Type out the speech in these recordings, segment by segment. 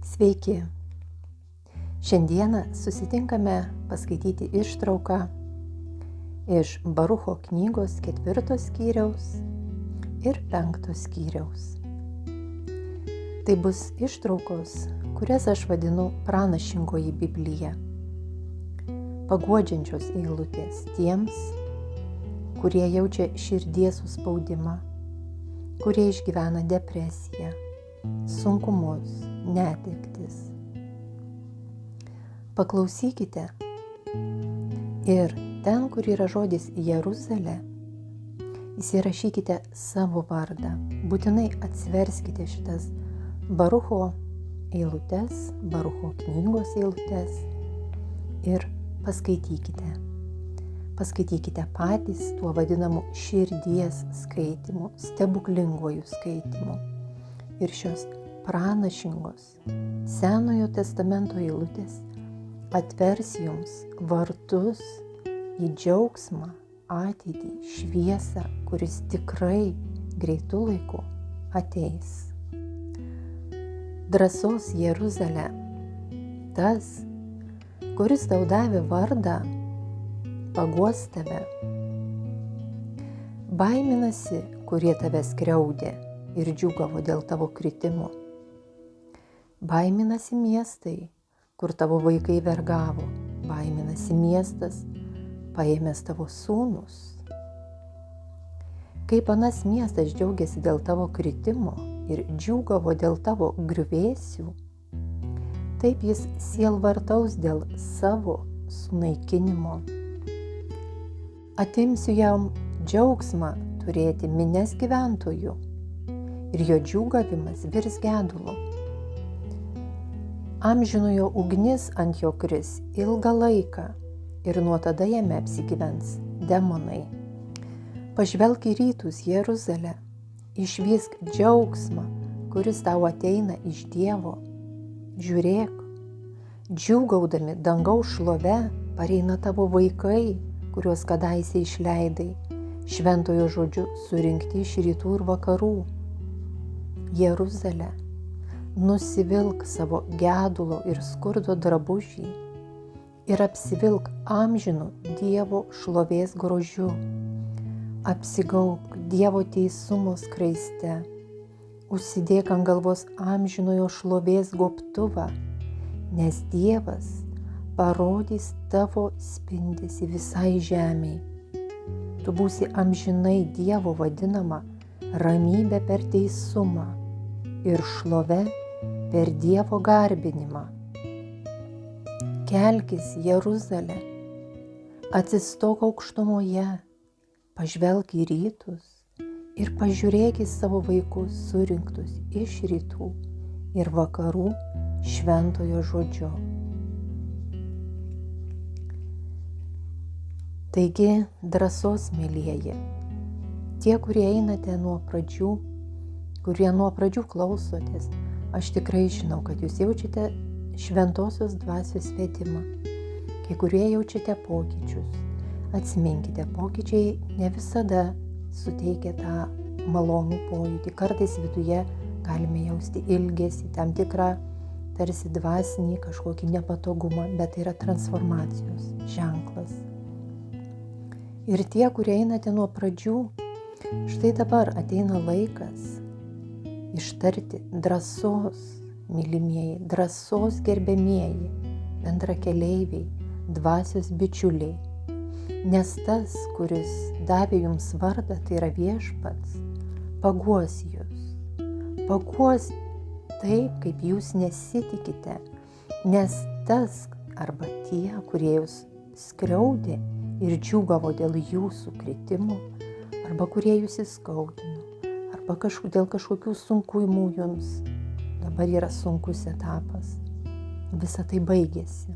Sveiki! Šiandieną susitinkame paskaityti ištrauką iš Barucho knygos 4 skyriaus ir 5 skyriaus. Tai bus ištraukos, kurias aš vadinu pranašingoji Biblija. Paguodžiančios eilutės tiems, kurie jaučia širdies suspaudimą, kurie išgyvena depresiją, sunkumus, netektis. Paklausykite ir ten, kur yra žodis Jeruzalė, įsirašykite savo vardą. Būtinai atsiverskite šitas Barucho eilutes, Barucho knygos eilutes ir paskaitykite. Paskaitykite patys tuo vadinamu širdies skaitimu, stebuklinguoju skaitimu. Ir šios pranašingos Senojo testamento eilutės atvers jums vartus į džiaugsmą, ateitį, šviesą, kuris tikrai greitu laiku ateis. Drąsos Jeruzalė, tas, kuris tau davė vardą, paguos tave. Baiminasi, kurie tave skriaudė ir džiūgavo dėl tavo kritimo. Baiminasi miestai, kur tavo vaikai vergavo. Baiminasi miestas, paėmęs tavo sūnus. Kaip anas miestas džiaugiasi dėl tavo kritimo ir džiūgavo dėl tavo griuvėsių, taip jis sielvartaus dėl savo sunaikinimo. Atimsiu jam džiaugsmą turėti minias gyventojų ir jo džiūgavimas virs gedulu. Amžinojo ugnis ant jo kris ilgą laiką ir nuo tada jame apsigyvens demonai. Pažvelk į rytus, Jeruzalę, išvysk džiaugsmą, kuris tau ateina iš Dievo. Žiūrėk, džiūgaudami dangaus šlove pareina tavo vaikai, kuriuos kadaise išleidai, šventojo žodžiu surinkti iš rytų ir vakarų. Jeruzalė, nusivilk savo gedulo ir skurdo drabužį ir apsivilk amžinu Dievo šlovės grožiu. Apsigaubk Dievo teisumo skraiste, užsidėk ant galvos amžinojo šlovės gobtuvą, nes Dievas parodys tavo spindesį visai žemei. Tu būsi amžinai Dievo vadinama ramybė per teisumą ir šlove per Dievo garbinimą. Kelkis, Jeruzalė, atsistok aukštumoje, pažvelk į rytus ir pažiūrėk į savo vaikus surinktus iš rytų ir vakarų šventojo žodžiu. Taigi, drąsos, mielieji, tie, kurie einate nuo pradžių, kurie nuo pradžių klausotės, aš tikrai žinau, kad jūs jaučiate šventosios dvasios vedimą. Kai kurie jaučiate pokyčius. Atsiminkite, pokyčiai ne visada suteikia tą malonų pojūtį. Kartais viduje galime jausti ilgesį, tam tikrą tarsi dvasinį kažkokį nepatogumą, bet tai yra transformacijos ženklas. Ir tie, kurie einate nuo pradžių, štai dabar ateina laikas ištarti drąsos, mylimieji, drąsos gerbiamieji, bendrakeleiviai, dvasios bičiuliai. Nes tas, kuris davė jums vardą, tai yra Viešpats, paguos jūs. Paguos taip, kaip jūs nesitikite, nes tas arba tie, kurie jūs skriaudė ir džiūgavo dėl jūsų kritimų, arba kurie jūs įskaudino, arba dėl kažkokių sunkumų jums, dabar yra sunkus etapas. Visa tai baigėsi.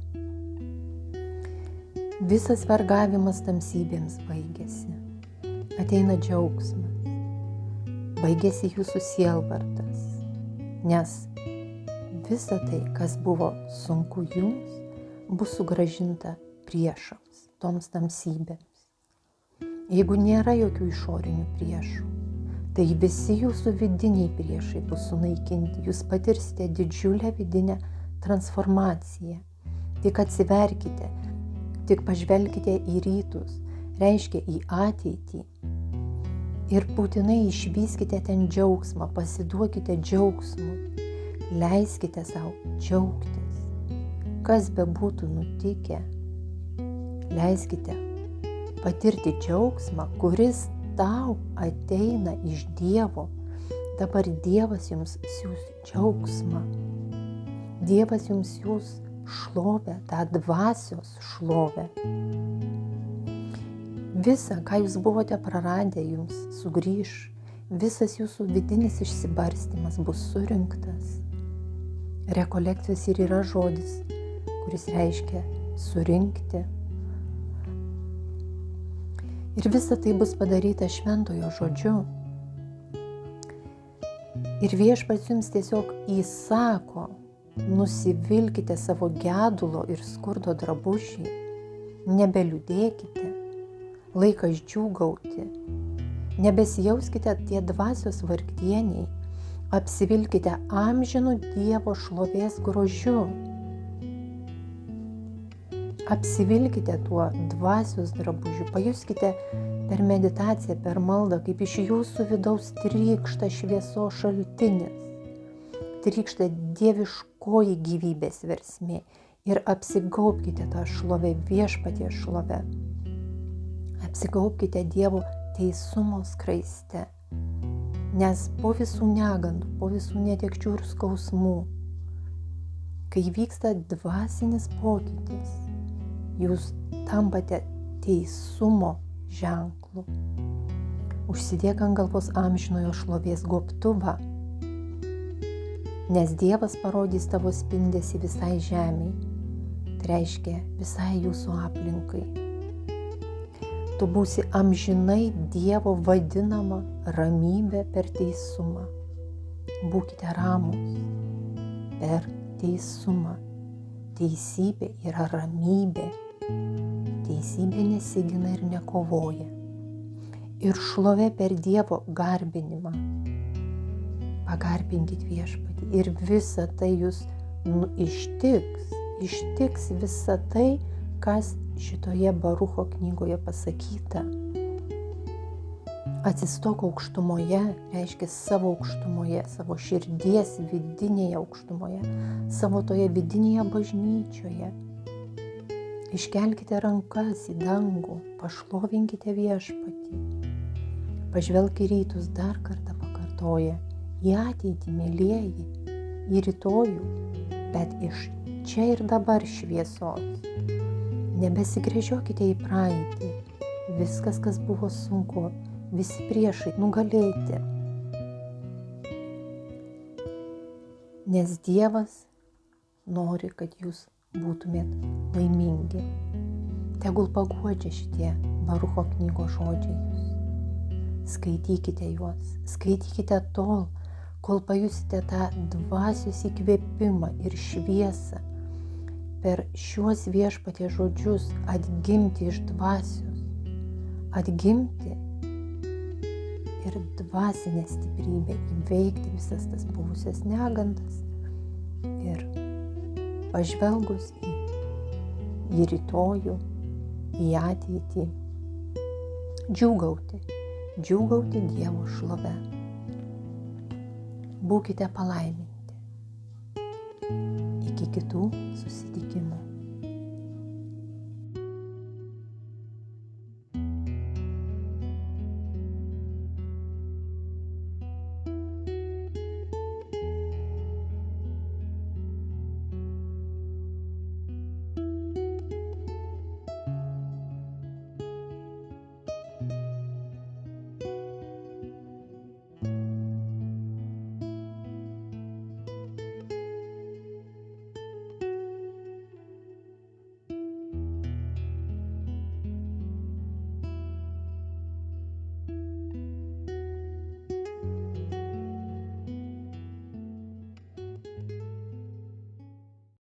Visas vergavimas tamsybėms baigėsi. Ateina džiaugsmas. Baigėsi jūsų sielvartas. Nes visa tai, kas buvo sunku jums, bus sugrąžinta priešams, toms tamsybėms. Jeigu nėra jokių išorinių priešų, tai visi jūsų vidiniai priešai bus sunaikinti. Jūs patirsite didžiulę vidinę transformaciją. Tik atsiverkite, tik pažvelkite į rytus, reiškia į ateitį. Ir būtinai išvyskite ten džiaugsmą, pasiduokite džiaugsmui, leiskite savo džiaugtis. Kas bebūtų nutikę, leiskite patirti džiaugsmą, kuris tau ateina iš Dievo. Dabar Dievas jums siūs džiaugsmą. Dievas jums siūs šlovę, tą dvasios šlovę. Visa, ką jūs buvote praradę, jums sugrįš. Visas jūsų vidinis išsibarstymas bus surinktas. Rekolekcijos ir yra žodis, kuris reiškia surinkti. Ir visa tai bus padaryta šventojo žodžiu. Ir Viešpats jums tiesiog įsako, nusivilkite savo gedulo ir skurdo drabužį, nebeliūdėkite, laikas džiūgauti, nebesijauskite tie dvasios vargdieniai, apsivilkite amžinų Dievo šlovės grožiu. Apsivilkite tuo dvasios drabužiu, pajuskite per meditaciją, per maldą, kaip iš jūsų vidaus trykšta šviesos šaltinis, trykšta dieviškoji gyvybės versmė ir apsigaubkite tą šlovę, Viešpaties šlovę. Apsigaubkite Dievo teisumo skraiste, nes po visų negandų, po visų netekčių ir skausmų, kai vyksta dvasinis pokytis, jūs tampate teisumo ženklu. Užsidėk ant galvos amžinojo šlovės gobtuvą, nes Dievas parodys tavo spindesį visai žemei, tai reiškia visai jūsų aplinkai. Tu būsi amžinai Dievo vadinama ramybė per teisumą. Būkite ramūs per teisumą. Teisybė yra ramybė. Teisybė nesigina ir nekovoja. Ir šlovė per Dievo garbinimą. Pagarbinkit Viešpatį ir visa tai jūs ištiks visa tai, kas šitoje Barucho knygoje pasakyta. Atsistok aukštumoje, reiškia savo aukštumoje, savo širdies vidinėje aukštumoje, savo toje vidinėje bažnyčioje. Iškelkite rankas į dangų, pašlovinkite Viešpatį. Pažvelk į rytus, dar kartą pakartoja, į ateitį, mėlieji, į rytojų, bet iš čia ir dabar šviesos. Nebesigręžiokite į praeitį. Viskas, kas buvo sunku, visi priešai nugalėti. Nes Dievas nori, kad jūs būtumėt laimingi. Tegul paguodžia šitie Barucho knygos žodžiai jūs. Skaitykite juos, skaitykite tol, kol pajusite tą dvasios įkvėpimą ir šviesą. Per šiuos Viešpaties žodžius atgimti iš dvasios, atgimti ir dvasinę stiprybę įveikti visas tas buvusias negandas ir pažvelgus į rytojų, į ateitį, džiūgauti Dievo šlove. Būkite palaiminti. Iki kitų susitikimų.